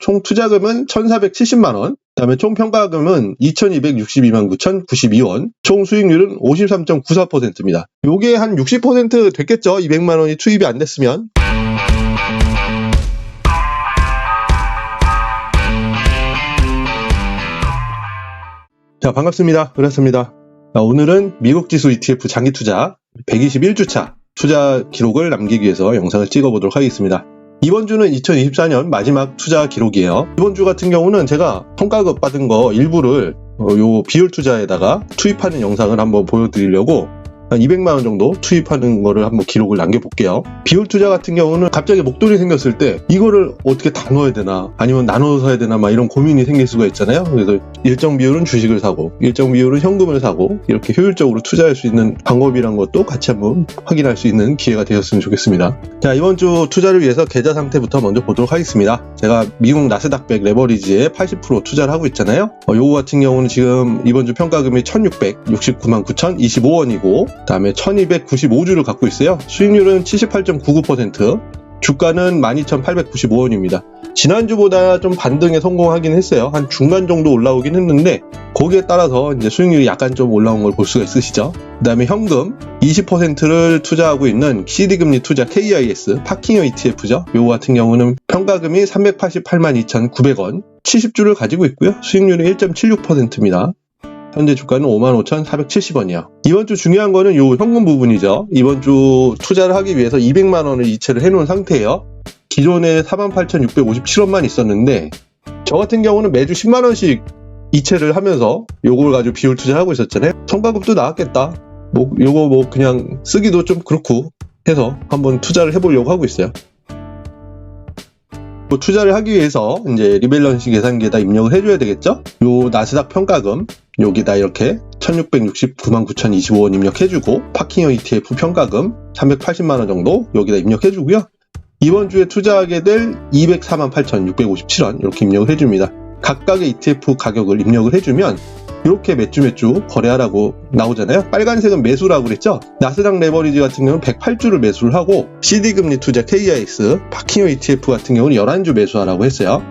총 투자금은 1,470만원, 그 다음에 총 평가금은 2,262만 9,092원, 총 수익률은 53.94%입니다. 요게 한 60% 됐겠죠? 200만원이 투입이 안 됐으면. 자, 반갑습니다. 그렇습니다. 오늘은 미국 지수 ETF 장기 투자 121주차 투자 기록을 남기기 위해서 영상을 찍어보도록 하겠습니다. 이번 주는 2024년 마지막 투자 기록이에요. 이번 주 같은 경우는 제가 성과급 받은 거 일부를 요 비율 투자에다가 투입하는 영상을 한번 보여드리려고 한 200만원 정도 투입하는 거를 한번 기록을 남겨볼게요. 비율 투자 같은 경우는 갑자기 목돈이 생겼을 때 이거를 어떻게 다 넣어야 되나 아니면 나눠서 해야 되나 막 이런 고민이 생길 수가 있잖아요. 그래서 일정 비율은 주식을 사고 일정 비율은 현금을 사고 이렇게 효율적으로 투자할 수 있는 방법이란 것도 같이 한번 확인할 수 있는 기회가 되었으면 좋겠습니다. 자, 이번 주 투자를 위해서 계좌 상태부터 먼저 보도록 하겠습니다. 제가 미국 나스닥 100 레버리지에 80% 투자를 하고 있잖아요. 요거 같은 경우는 지금 이번 주 평가금이 1,669만 9,025원이고 그 다음에 1295주를 갖고 있어요. 수익률은 78.99%, 주가는 12,895원입니다. 지난주보다 좀 반등에 성공하긴 했어요. 한 중간 정도 올라오긴 했는데 거기에 따라서 이제 수익률이 약간 좀 올라온 걸 볼 수가 있으시죠. 그 다음에 현금 20%를 투자하고 있는 CD금리 투자 KIS 파킹형 ETF죠. 요거 같은 경우는 평가금이 388만 2,900원, 70주를 가지고 있고요. 수익률은 1.76%입니다. 현재 주가는 55,470원이요. 이번 주 중요한 거는 요 현금 부분이죠. 이번 주 투자를 하기 위해서 200만원을 이체를 해놓은 상태예요. 기존에 48,657원만 있었는데 저 같은 경우는 매주 10만원씩 이체를 하면서 요걸 가지고 비율 투자를 하고 있었잖아요. 성과급도 나왔겠다. 요거 그냥 쓰기도 좀 그렇고 해서 한번 투자를 해보려고 하고 있어요. 투자를 하기 위해서 이제 리밸런싱 계산기에다 입력을 해줘야 되겠죠? 요 나스닥 평가금 여기다 이렇게 1,669만 9,025원 입력해주고 파킹형 ETF 평가금 380만원 정도 여기다 입력해주고요. 이번 주에 투자하게 될 204만 8,657원 이렇게 입력을 해줍니다. 각각의 ETF 가격을 입력을 해주면 이렇게 몇 주 거래하라고 나오잖아요. 빨간색은 매수라고 그랬죠. 나스닥 레버리지 같은 경우는 108주를 매수를 하고 CD금리 투자 KIS 파킹형 ETF 같은 경우는 11주 매수하라고 했어요.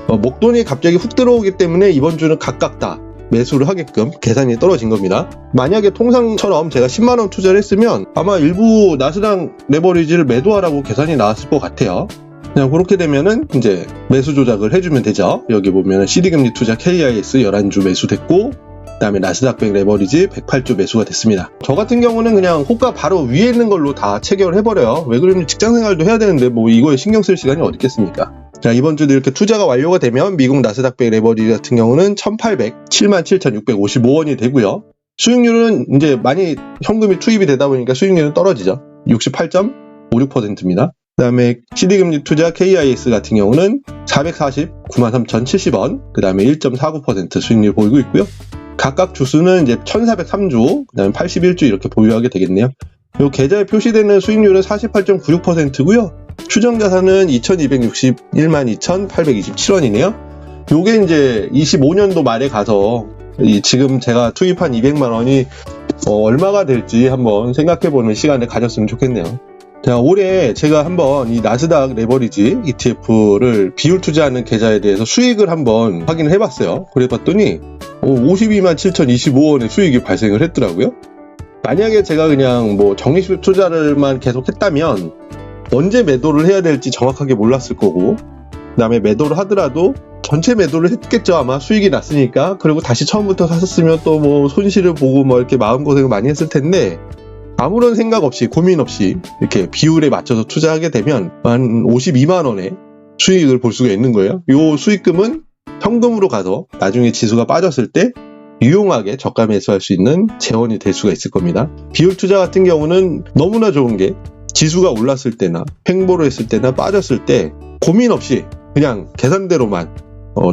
목돈이 갑자기 훅 들어오기 때문에 이번 주는 각각 다 매수를 하게끔 계산이 떨어진 겁니다. 만약에 통상처럼 제가 10만원 투자를 했으면 아마 일부 나스닥 레버리지를 매도하라고 계산이 나왔을 것 같아요. 그냥 그렇게 되면은 이제 매수 조작을 해주면 되죠. 여기 보면은 CD금리 투자 KIS 11주 매수됐고 그 다음에 나스닥 100 레버리지 108주 매수가 됐습니다. 저 같은 경우는 그냥 호가 바로 위에 있는 걸로 다 체결을 해버려요. 왜 그러면 직장생활도 해야 되는데 이거에 신경 쓸 시간이 어디 있겠습니까? 자, 이번 주도 이렇게 투자가 완료가 되면 미국 나스닥 100 레버리지 같은 경우는 1,807만 7,655원이 되고요. 수익률은 이제 많이 현금이 투입이 되다 보니까 수익률은 떨어지죠. 68.56%입니다. 그 다음에 CD금리 투자 KIS 같은 경우는 449만 3,070원, 그 다음에 1.49% 수익률 보이고 있고요. 각각 주수는 이제 1,403주, 그 다음에 81주 이렇게 보유하게 되겠네요. 이 계좌에 표시되는 수익률은 48.96%고요. 추정 자산은 2,261만 2,827원이네요. 요게 이제 25년도 말에 가서 지금 제가 투입한 200만원이 얼마가 될지 한번 생각해보는 시간을 가졌으면 좋겠네요. 자, 올해 제가 한번 이 나스닥 레버리지 ETF를 비율 투자하는 계좌에 대해서 수익을 한번 확인을 해봤어요. 그래봤더니 52만 7,025원의 수익이 발생을 했더라고요. 만약에 제가 그냥 적립식 투자를만 계속 했다면 언제 매도를 해야 될지 정확하게 몰랐을 거고 그 다음에 매도를 하더라도 전체 매도를 했겠죠. 아마 수익이 났으니까. 그리고 다시 처음부터 샀었으면 또 손실을 보고 이렇게 마음고생을 많이 했을 텐데 아무런 생각 없이 고민 없이 이렇게 비율에 맞춰서 투자하게 되면 한 52만원의 수익을 볼 수가 있는 거예요. 이 수익금은 현금으로 가서 나중에 지수가 빠졌을 때 유용하게 저가 매수할 수 있는 재원이 될 수가 있을 겁니다. 비율 투자 같은 경우는 너무나 좋은 게 지수가 올랐을 때나 횡보를 했을 때나 빠졌을 때 고민 없이 그냥 계산대로만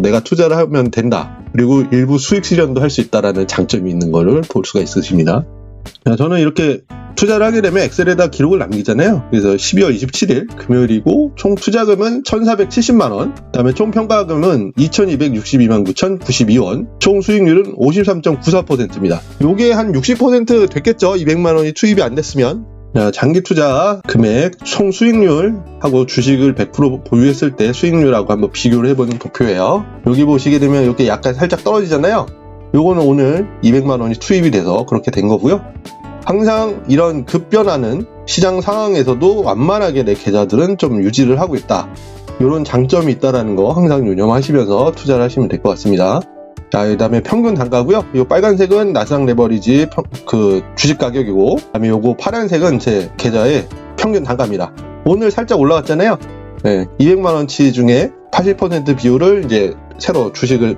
내가 투자를 하면 된다. 그리고 일부 수익 실현도 할 수 있다는 장점이 있는 것을 볼 수가 있으십니다. 저는 이렇게 투자를 하게 되면 엑셀에다 기록을 남기잖아요. 그래서 12월 27일 금요일이고 총 투자금은 1,470만원, 그 다음에 총 평가금은 2,262만 9,092원, 총 수익률은 53.94%입니다. 요게 한 60% 됐겠죠. 200만원이 투입이 안 됐으면. 장기 투자 금액, 총 수익률하고 주식을 100% 보유했을 때 수익률하고 한번 비교를 해보는 도표예요. 여기 보시게 되면 이렇게 약간 살짝 떨어지잖아요. 요거는 오늘 200만 원이 투입이 돼서 그렇게 된 거고요. 항상 이런 급변하는 시장 상황에서도 완만하게 내 계좌들은 좀 유지를 하고 있다. 이런 장점이 있다는 거 항상 유념하시면서 투자를 하시면 될 것 같습니다. 자, 그 다음에 평균 단가고요. 이 빨간색은 나스닥 레버리지 주식 가격이고, 그 다음에 요거 파란색은 제 계좌의 평균 단가입니다. 오늘 살짝 올라갔잖아요. 네, 200만원치 중에 80% 비율을 이제 새로 주식을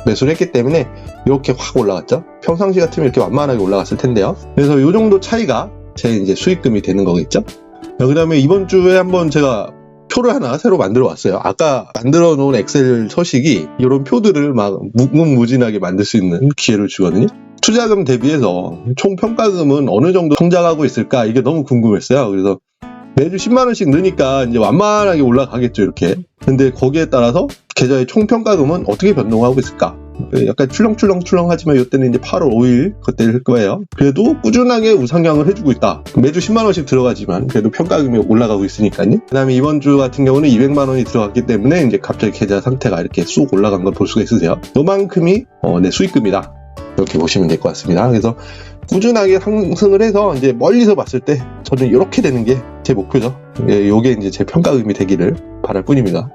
매수를 했기 때문에 이렇게 확 올라갔죠. 평상시 같으면 이렇게 완만하게 올라갔을 텐데요. 그래서 이 정도 차이가 제 이제 수익금이 되는 거겠죠. 그 다음에 이번 주에 한번 제가 표를 하나 새로 만들어 왔어요. 아까 만들어 놓은 엑셀 서식이 이런 표들을 막 무궁무진하게 만들 수 있는 기회를 주거든요. 투자금 대비해서 총 평가금은 어느 정도 성장하고 있을까, 이게 너무 궁금했어요. 그래서 매주 10만원씩 넣으니까 이제 완만하게 올라가겠죠, 이렇게. 근데 거기에 따라서 계좌의 총 평가금은 어떻게 변동하고 있을까? 약간 출렁출렁하지만 이때는 이제 8월 5일 그때일 거예요. 그래도 꾸준하게 우상향을 해주고 있다. 매주 10만원씩 들어가지만 그래도 평가금이 올라가고 있으니까요. 그 다음에 이번 주 같은 경우는 200만원이 들어갔기 때문에 이제 갑자기 계좌 상태가 이렇게 쑥 올라간 걸 볼 수가 있으세요. 요만큼이 내 수익금이다. 이렇게 보시면 될 것 같습니다. 그래서 꾸준하게 상승을 해서 이제 멀리서 봤을 때 저는 이렇게 되는 게 제 목표죠. 요게 이제 제 평가금이 되기를 바랄 뿐입니다.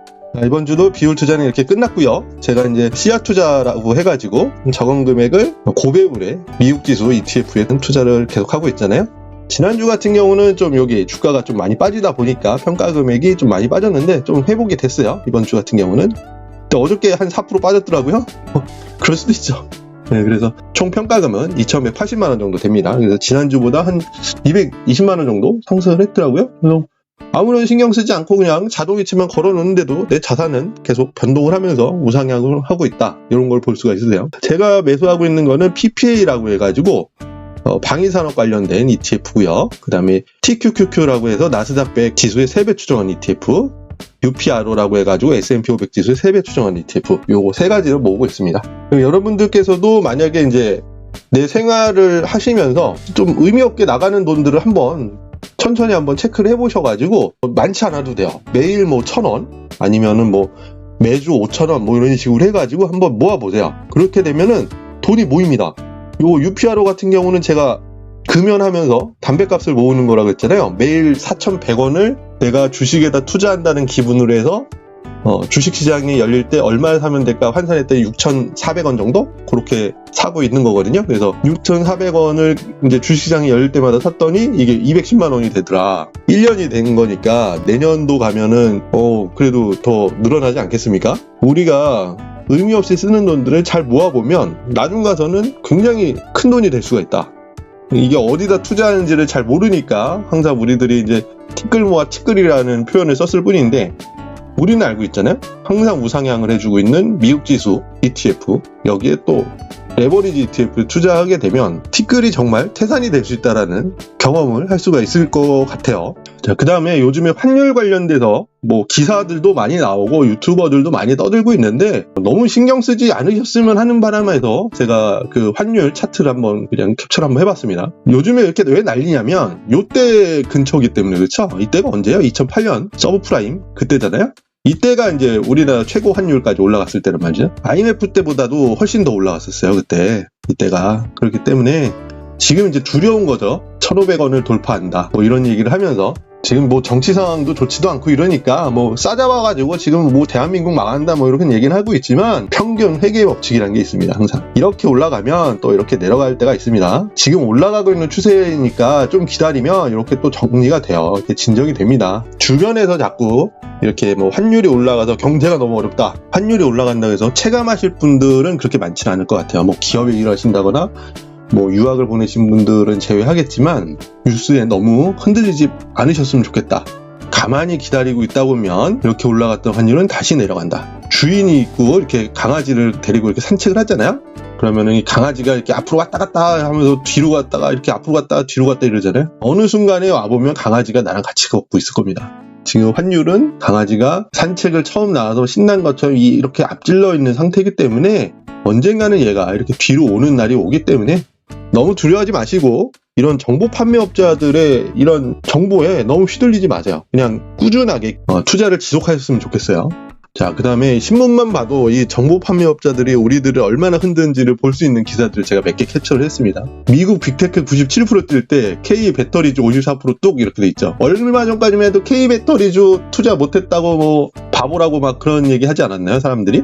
이번 주도 비율 투자는 이렇게 끝났고요. 제가 이제 씨앗 투자라고 해가지고 적은 금액을 고배율의 미국 지수 ETF에 투자를 계속하고 있잖아요. 지난주 같은 경우는 좀 여기 주가가 좀 많이 빠지다 보니까 평가 금액이 좀 많이 빠졌는데 좀 회복이 됐어요. 이번 주 같은 경우는. 근데 어저께 한 4% 빠졌더라고요. 그럴 수도 있죠. 네, 그래서 총 평가금은 2,180만원 정도 됩니다. 그래서 지난주보다 한 220만원 정도 상승을 했더라고요. 그래서 아무런 신경 쓰지 않고 그냥 자동이체만 걸어 놓는데도 내 자산은 계속 변동을 하면서 우상향을 하고 있다. 이런 걸 볼 수가 있으세요. 제가 매수하고 있는 거는 PPA라고 해가지고 방위산업 관련된 ETF고요. 그 다음에 TQQQ라고 해서 나스닥 100 지수의 3배 추정한 ETF, UPRO라고 해가지고 S&P 500 지수의 3배 추정한 ETF, 요거 세 가지를 모으고 있습니다. 여러분들께서도 만약에 이제 내 생활을 하시면서 좀 의미 없게 나가는 돈들을 한번 천천히 한번 체크를 해보셔가지고, 많지 않아도 돼요. 매일 뭐 1,000원 아니면은 뭐 매주 5,000원 뭐 이런 식으로 해가지고 한번 모아보세요. 그렇게 되면은 돈이 모입니다. 요 UPRO 같은 경우는 제가 금연하면서 담배값을 모으는 거라고 했잖아요. 매일 4,100원을 내가 주식에다 투자한다는 기분으로 해서 주식시장이 열릴 때 얼마 사면 될까 환산했더니 6,400원 정도? 그렇게 사고 있는 거거든요. 그래서 6,400원을 이제 주식시장이 열릴 때마다 샀더니 이게 210만 원이 되더라. 1년이 된 거니까 내년도 가면은 그래도 더 늘어나지 않겠습니까? 우리가 의미 없이 쓰는 돈들을 잘 모아보면 나중 가서는 굉장히 큰 돈이 될 수가 있다. 이게 어디다 투자하는지를 잘 모르니까 항상 우리들이 이제 티끌 모아 티끌이라는 표현을 썼을 뿐인데, 우리는 알고 있잖아요. 항상 우상향을 해주고 있는 미국 지수 ETF, 여기에 또 레버리지 ETF를 투자하게 되면 티끌이 정말 태산이 될 수 있다라는 경험을 할 수가 있을 것 같아요. 자, 그 다음에 요즘에 환율 관련돼서 뭐 기사들도 많이 나오고 유튜버들도 많이 떠들고 있는데, 너무 신경 쓰지 않으셨으면 하는 바람에서 제가 그 환율 차트를 한번 그냥 캡처를 한번 해봤습니다. 요즘에 이렇게 왜 난리냐면 요때 근처이기 때문에. 그렇죠? 이때가 언제예요? 2008년 서브프라임 그때잖아요. 이때가 이제 우리나라 최고 환율까지 올라갔을 때란 말이죠. IMF 때보다도 훨씬 더 올라갔었어요, 그때. 이때가. 그렇기 때문에 지금 이제 두려운 거죠. 1,500원을 돌파한다. 뭐 이런 얘기를 하면서 지금 뭐 정치 상황도 좋지도 않고 이러니까 뭐 싸잡아가지고 지금 뭐 대한민국 망한다 뭐 이렇게 얘기는 하고 있지만, 평균 회계 법칙이라는 게 있습니다. 항상 이렇게 올라가면 또 이렇게 내려갈 때가 있습니다. 지금 올라가고 있는 추세니까 좀 기다리면 이렇게 또 정리가 돼요. 이렇게 진정이 됩니다. 주변에서 자꾸 이렇게 뭐 환율이 올라가서 경제가 너무 어렵다, 환율이 올라간다고 해서 체감하실 분들은 그렇게 많지는 않을 것 같아요. 뭐 기업에 일하신다거나 뭐 유학을 보내신 분들은 제외하겠지만 뉴스에 너무 흔들리지 않으셨으면 좋겠다. 가만히 기다리고 있다 보면 이렇게 올라갔던 환율은 다시 내려간다. 주인이 있고 이렇게 강아지를 데리고 이렇게 산책을 하잖아요. 그러면은 이 강아지가 이렇게 앞으로 왔다 갔다 하면서 뒤로 갔다가 이렇게 앞으로 갔다가 뒤로 갔다 이러잖아요. 어느 순간에 와보면 강아지가 나랑 같이 걷고 있을 겁니다. 지금 환율은 강아지가 산책을 처음 나와서 신난 것처럼 이렇게 앞질러 있는 상태이기 때문에 언젠가는 얘가 이렇게 뒤로 오는 날이 오기 때문에 너무 두려워하지 마시고 이런 정보 판매업자들의 이런 정보에 너무 휘둘리지 마세요. 그냥 꾸준하게 투자를 지속하셨으면 좋겠어요. 자, 그 다음에 신문만 봐도 이 정보 판매업자들이 우리들을 얼마나 흔드는지를 볼 수 있는 기사들을 제가 몇 개 캡처를 했습니다. 미국 빅테크 97% 뛸 때 K 배터리주 54% 뚝 이렇게 돼 있죠. 얼마 전까지만 해도 K 배터리주 투자 못했다고 뭐 바보라고 막 그런 얘기 하지 않았나요, 사람들이?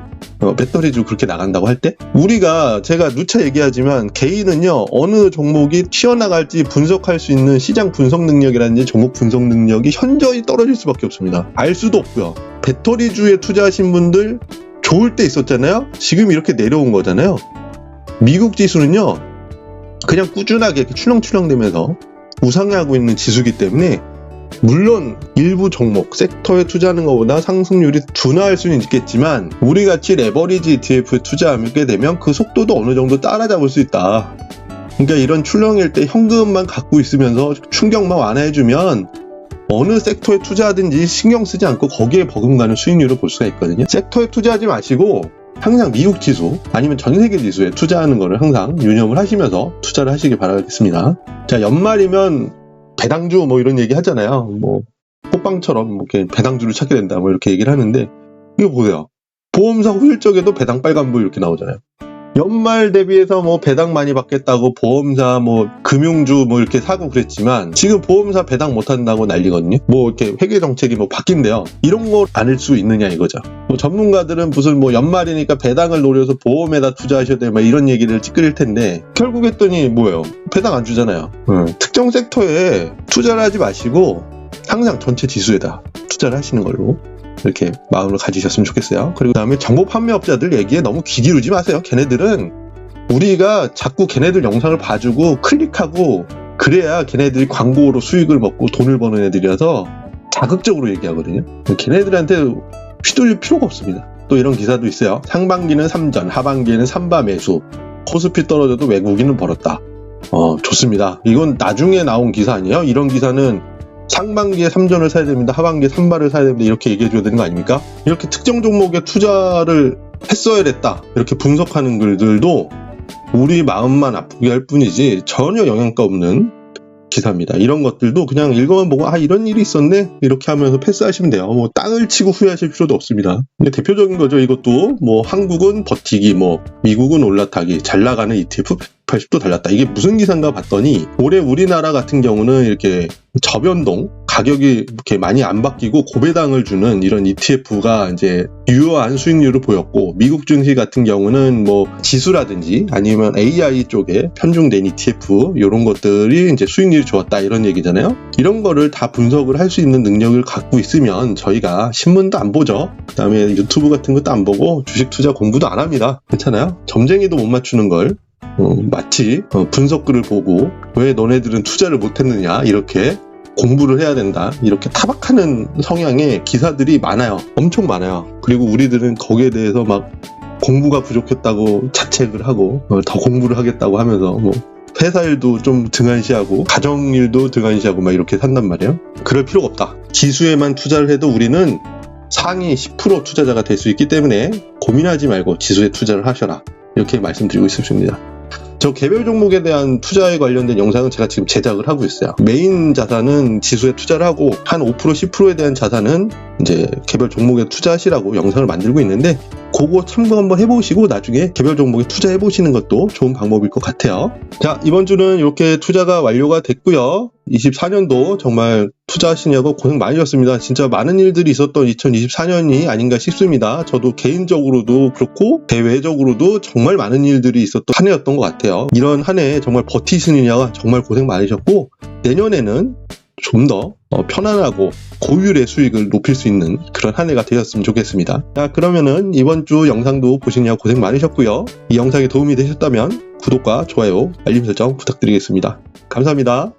배터리주 그렇게 나간다고 할 때? 우리가 제가 누차 얘기하지만 개인은요, 어느 종목이 튀어나갈지 분석할 수 있는 시장 분석 능력이라든지 종목 분석 능력이 현저히 떨어질 수밖에 없습니다. 알 수도 없고요. 배터리주에 투자하신 분들 좋을 때 있었잖아요. 지금 이렇게 내려온 거잖아요. 미국 지수는요, 그냥 꾸준하게 이렇게 출렁출렁대면서 우상향하고 있는 지수기 때문에 물론 일부 종목, 섹터에 투자하는 것보다 상승률이 둔화할 수는 있겠지만 우리같이 레버리지 ETF에 투자하게 되면 그 속도도 어느 정도 따라잡을 수 있다. 그러니까 이런 출렁일 때 현금만 갖고 있으면서 충격만 완화해주면 어느 섹터에 투자하든지 신경 쓰지 않고 거기에 버금가는 수익률을 볼 수가 있거든요. 섹터에 투자하지 마시고 항상 미국 지수 아니면 전 세계 지수에 투자하는 거를 항상 유념을 하시면서 투자를 하시길 바라겠습니다. 자, 연말이면 배당주 뭐 이런 얘기 하잖아요. 뭐 호빵처럼 뭐 이렇게 배당주를 찾게 된다 뭐 이렇게 얘기를 하는데 이거 보세요. 보험사 후일적에도 배당 빨간불 이렇게 나오잖아요. 연말 대비해서 뭐 배당 많이 받겠다고 보험사 뭐 금융주 뭐 이렇게 사고 그랬지만 지금 보험사 배당 못 한다고 난리거든요. 뭐 이렇게 회계 정책이 뭐 바뀐대요. 이런 걸 안 할 수 있느냐 이거죠. 뭐 전문가들은 무슨 뭐 연말이니까 배당을 노려서 보험에다 투자하셔야 돼 막 이런 얘기를 찌끄릴 텐데 결국 했더니 뭐예요? 배당 안 주잖아요. 특정 섹터에 투자를 하지 마시고 항상 전체 지수에다 투자를 하시는 걸로 이렇게 마음을 가지셨으면 좋겠어요. 그리고 그다음에 정보 판매업자들 얘기에 너무 귀 기울이지 마세요. 걔네들은 우리가 자꾸 걔네들 영상을 봐주고 클릭하고 그래야 걔네들이 광고로 수익을 먹고 돈을 버는 애들이라서 자극적으로 얘기하거든요. 걔네들한테 휘둘릴 필요가 없습니다. 또 이런 기사도 있어요. 상반기는 3전, 하반기에는 3바 매수, 코스피 떨어져도 외국인은 벌었다. 좋습니다. 이건 나중에 나온 기사 아니에요? 이런 기사는 상반기에 3전을 사야 됩니다. 하반기에 3바를 사야 됩니다. 이렇게 얘기해줘야 되는 거 아닙니까? 이렇게 특정 종목에 투자를 했어야 됐다. 이렇게 분석하는 글들도 우리 마음만 아프게 할 뿐이지 전혀 영향가 없는 기사입니다. 이런 것들도 그냥 읽어만 보고 이런 일이 있었네? 이렇게 하면서 패스하시면 돼요. 뭐 땅을 치고 후회하실 필요도 없습니다. 근데 대표적인 거죠. 이것도 뭐 한국은 버티기, 뭐 미국은 올라타기, 잘 나가는 ETF 180도 달랐다. 이게 무슨 기사인가 봤더니 올해 우리나라 같은 경우는 이렇게 저변동 가격이 이렇게 많이 안 바뀌고 고배당을 주는 이런 ETF가 이제 유효한 수익률을 보였고 미국 증시 같은 경우는 뭐 지수라든지 아니면 AI 쪽에 편중된 ETF 이런 것들이 이제 수익률이 좋았다 이런 얘기잖아요. 이런 거를 다 분석을 할 수 있는 능력을 갖고 있으면 저희가 신문도 안 보죠. 그다음에 유튜브 같은 것도 안 보고 주식 투자 공부도 안 합니다. 괜찮아요? 점쟁이도 못 맞추는 걸 마치 분석글을 보고 왜 너네들은 투자를 못했느냐 이렇게 공부를 해야 된다 이렇게 타박하는 성향의 기사들이 많아요. 엄청 많아요. 그리고 우리들은 거기에 대해서 막 공부가 부족했다고 자책을 하고 더 공부를 하겠다고 하면서 뭐 회사 일도 좀 등한시하고 가정 일도 등한시하고 막 이렇게 산단 말이에요. 그럴 필요가 없다. 지수에만 투자를 해도 우리는 상위 10% 투자자가 될 수 있기 때문에 고민하지 말고 지수에 투자를 하셔라 이렇게 말씀드리고 싶습니다. 저 개별 종목에 대한 투자에 관련된 영상은 제가 지금 제작을 하고 있어요. 메인 자산은 지수에 투자를 하고 한 5% 10%에 대한 자산은 이제 개별 종목에 투자하시라고 영상을 만들고 있는데 그거 참고 한번 해보시고 나중에 개별 종목에 투자해 보시는 것도 좋은 방법일 것 같아요. 자, 이번 주는 이렇게 투자가 완료가 됐고요. 24년도 정말 투자하시냐고 고생 많으셨습니다. 진짜 많은 일들이 있었던 2024년이 아닌가 싶습니다. 저도 개인적으로도 그렇고 대외적으로도 정말 많은 일들이 있었던 한 해였던 것 같아요. 이런 한 해 정말 버티시느냐가 정말 고생 많으셨고 내년에는 좀 더 편안하고 고율의 수익을 높일 수 있는 그런 한 해가 되었으면 좋겠습니다. 자, 그러면은 이번 주 영상도 보시느라 고생 많으셨고요. 이 영상이 도움이 되셨다면 구독과 좋아요, 알림 설정 부탁드리겠습니다. 감사합니다.